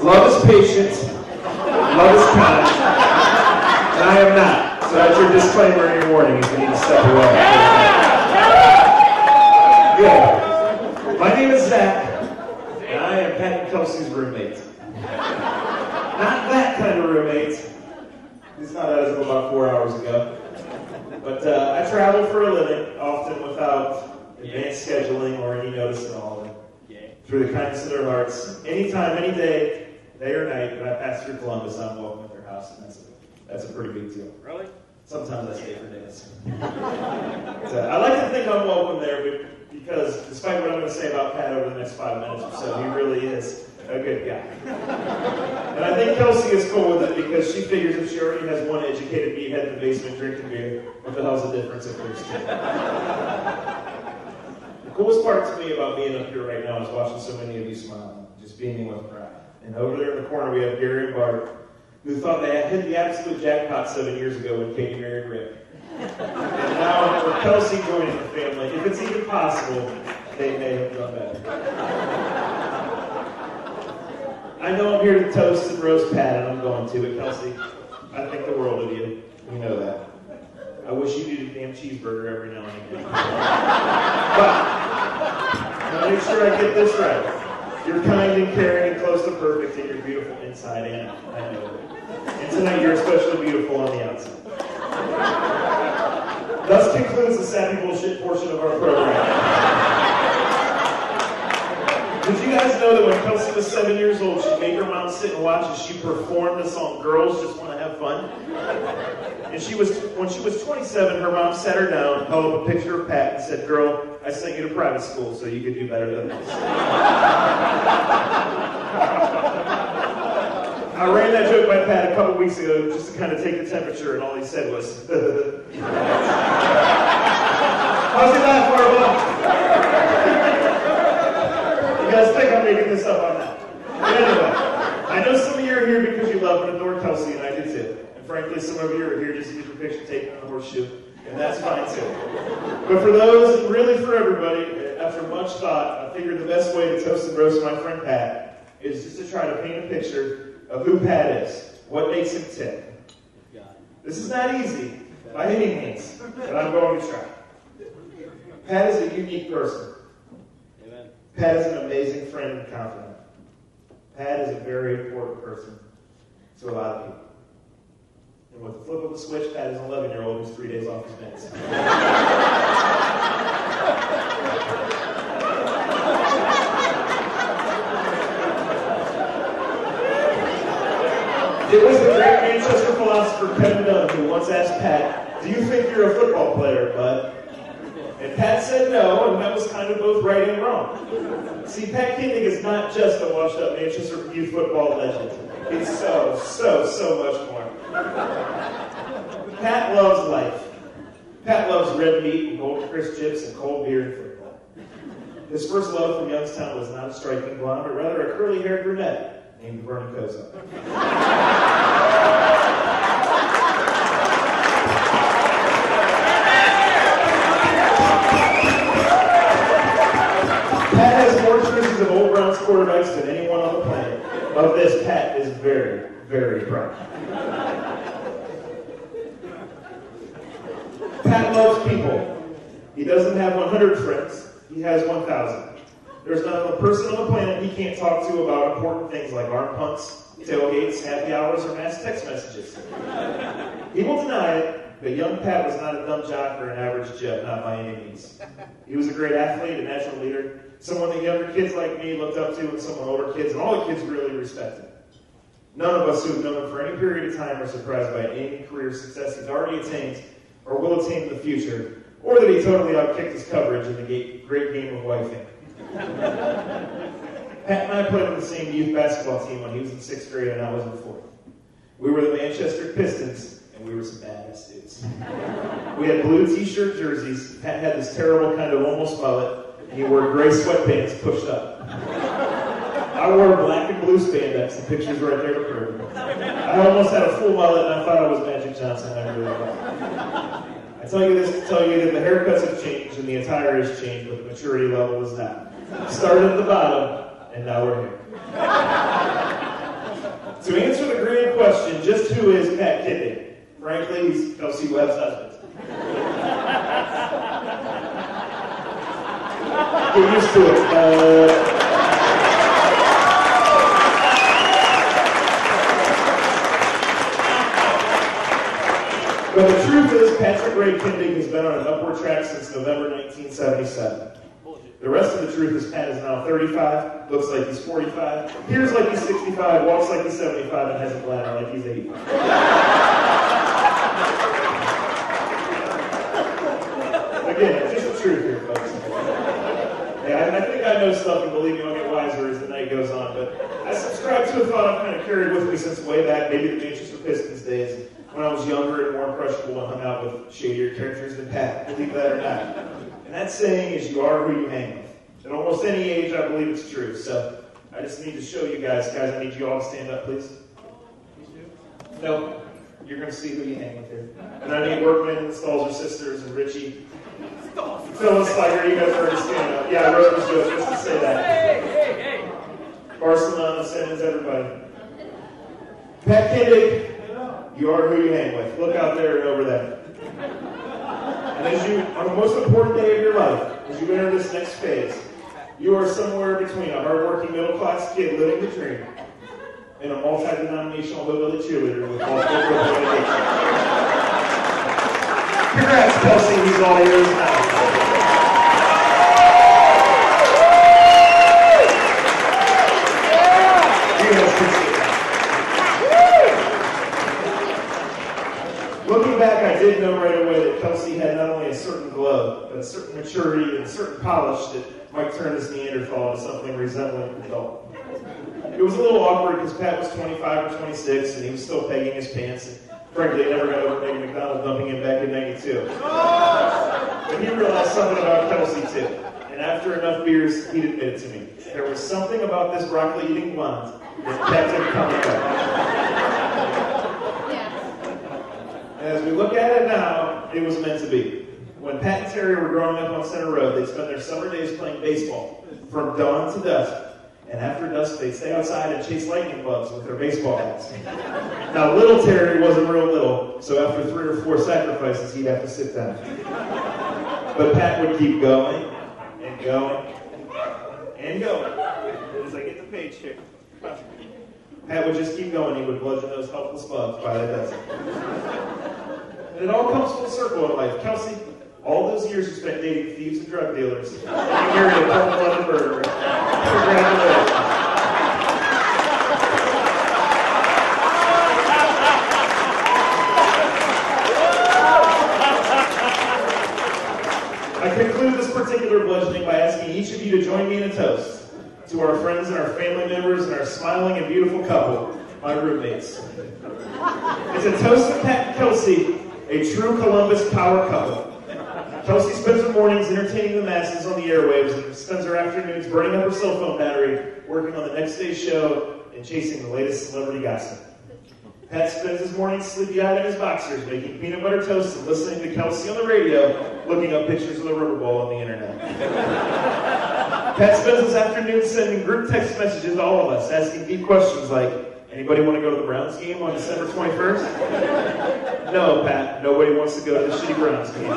Love is patient. Love is kind. And I am not. So that's your disclaimer and your warning if you need to step away. Good. My name is Zach, and I am Pat and Kelsey's roommate. Not that kind of roommate. He's not as of about 4 hours ago. But I travel for a living, often without advanced scheduling or any notice at all. Through the kindness of their hearts, anytime, any day, day or night, when I pass through Columbus, I'm welcome at their house, and that's a pretty big deal. Really? Sometimes I stay for days. I like to think I'm welcome there, because despite what I'm going to say about Pat over the next 5 minutes or so, he really is a good guy. And I think Kelsey is cool with it, because she figures if she already has one educated meathead in the basement drinking beer, what the hell's the difference if there's two? The coolest part to me about being up here right now is watching so many of you smile, just beaming with pride. And over there in the corner we have Gary and Bart, who thought they had hit the absolute jackpot 7 years ago when Katie married Rick. And now with Kelsey joining the family, if it's even possible, they may have done better. I know I'm here to toast and roast Pat, and I'm going to, but Kelsey, I think the world of you. You know that. I wish you did a damn cheeseburger every now and again. But I'll make sure I get this right. You're kind and caring and close to perfect, and you're beautiful inside and out. I know it. And tonight you're especially beautiful on the outside. Thus concludes the sappy bullshit portion of our program. Did you guys know that when Kelsey was 7 years old, she made her mom sit and watch as she performed the song Girls Just Want to Have Fun? And when she was 27, her mom sat her down, held up a picture of Pat, and said, "Girl, I sent you to private school so you could do better than this." I ran that joke by Pat a couple weeks ago just to kind of take the temperature, and all he said was, "How's your laugh, Marvel?" You guys think I'm making this up on that. But anyway, I know some of you are here because you love and adore Kelsey, and I do too. And frankly, some of you are here just to get your picture taken on a horseshoe, and that's fine too. But for those, and really for everybody, after much thought, I figured the best way to toast and roast my friend Pat is just to try to paint a picture of who Pat is, what makes him tick. This is not easy, by any means, but I'm going to try. Pat is a unique person. Pat is an amazing friend and confidant. Pat is a very important person to a lot of people. And with the flip of the switch, Pat is an 11-year-old who's 3 days off his meds. It was the great Manchester philosopher Kevin Dunn who once asked Pat, "Do you think you're a football player, bud?" And Pat said no, and that was kind of both right and wrong. See, Pat Kindig is not just a washed-up Manchester youth football legend. He's so much more. Pat loves life. Pat loves red meat and Golden Crisp chips and cold beer and football. His first love from Youngstown was not a striking blonde, but rather a curly-haired brunette named Vernon Kozak. Pat has more choices of Old Browns quarterbacks than anyone on the planet. Of this, Pat is very, very proud. Pat loves people. He doesn't have 100 friends. He has 1,000. There's not a person on the planet he can't talk to about important things like arm punts, tailgates, happy hours, or mass text messages. He will deny it, but young Pat was not a dumb jock or an average Joe, not by any means. He was a great athlete, a natural leader, someone that younger kids like me looked up to, and someone older kids, and all the kids really respected. None of us who have known him for any period of time are surprised by any career success he's already attained or will attain in the future, or that he totally outkicked his coverage in the great game of wifing. Pat and I played on the same youth basketball team when he was in 6th grade and I was in 4th. We were the Manchester Pistons, and we were some badass dudes. We had blue t-shirt jerseys. Pat had this terrible kind of almost mullet, and he wore gray sweatpants pushed up. I wore black and blue spandex. The picture's right there to prove it. I almost had a full mullet, and I thought I was Magic Johnson. I really was. I tell you this to tell you that the haircuts have changed and the attire has changed, but the maturity level is not. Started at the bottom, and now we're here. just who is Pat Kidney? Frankly, he's Kelsey Webb's husband. Get used to it. But the truth is, Patrick Ray Kindig has been on an upward track since November 1977. The rest of the truth is Pat is now 35, looks like he's 45, appears like he's 65, walks like he's 75, and has a bladder like he's 85. Again, just the truth here, folks. Yeah, I think I know stuff, and believe me, I'll get wiser as the night goes on, but I subscribe to a thought I've kind of carried with me since way back, maybe the Manchester Pistons days, when I was younger and more impressionable and hung out with shadier characters than Pat, believe that or not. And that saying is, you are who you hang with. At almost any age, I believe it's true. So I just need to show you guys. Guys, I need you all to stand up, please. No, you're going to see who you hang with here. And I need Workman, Stalzer Sisters, and Richie. Phil and Sliger, you guys are already stand up. Yeah, I wrote this joke just to say that. Hey. Barcelona, Simmons, everybody. Pat Kindig, you are who you hang with. Look out there and over there. And as you, on the most important day of your life, as you enter this next phase, you are somewhere between a hardworking middle-class kid living the dream and a multi-denominational hillbilly cheerleader with multiple education. Congrats, Kelsey. He's all yours now. You guys can see that. Looking back, I did know right away that Kelsey had not only a certain glow, but a certain maturity and a certain polish that might turn his Neanderthal into something resembling an adult. It was a little awkward because Pat was 25 or 26 and he was still pegging his pants, and frankly, I never got over Megan McDonald dumping him back in '92. But he realized something about Kelsey too, and after enough beers, he'd admit it to me. There was something about this broccoli-eating blonde that kept him coming back. As we look at it now, it was meant to be. When Pat and Terry were growing up on Center Road, they'd spend their summer days playing baseball from dawn to dusk. And after dusk, they'd stay outside and chase lightning bugs with their baseball bats. Now, little Terry wasn't real little, so after 3 or 4 sacrifices, he'd have to sit down. But Pat would keep going and going and going. As I get the paycheck, Pat would just keep going. He would bludgeon those helpless bugs by the dozen. And it all comes full circle in life. Kelsey, all those years you spent dating thieves and drug dealers, you married a cold-blooded murderer. Congratulations. I conclude this particular bludgeoning by asking each of you to join me in a toast to our friends and our family members and our smiling and beautiful couple, my roommates. It's a toast to Pat and Kelsey, a true Columbus power couple. Kelsey spends her mornings entertaining the masses on the airwaves and spends her afternoons burning up her cell phone battery, working on the next day's show, and chasing the latest celebrity gossip. Pat spends his mornings sleepy-eyed in his boxers, making peanut butter toast and listening to Kelsey on the radio, looking up pictures of the River Bowl on the internet. Pat spends his afternoons sending group text messages to all of us, asking deep questions like, anybody want to go to the Browns game on December 21st? No, Pat, nobody wants to go to the shitty Browns game.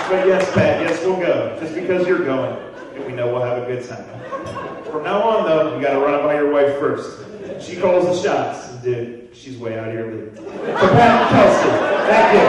But yes, Pat, yes, we'll go, just because you're going, and we know we'll have a good time. From now on, though, you got to run it by your wife first. She calls the shots. Dude, she's way out here leaving. So Pat and Kelsey, thank you.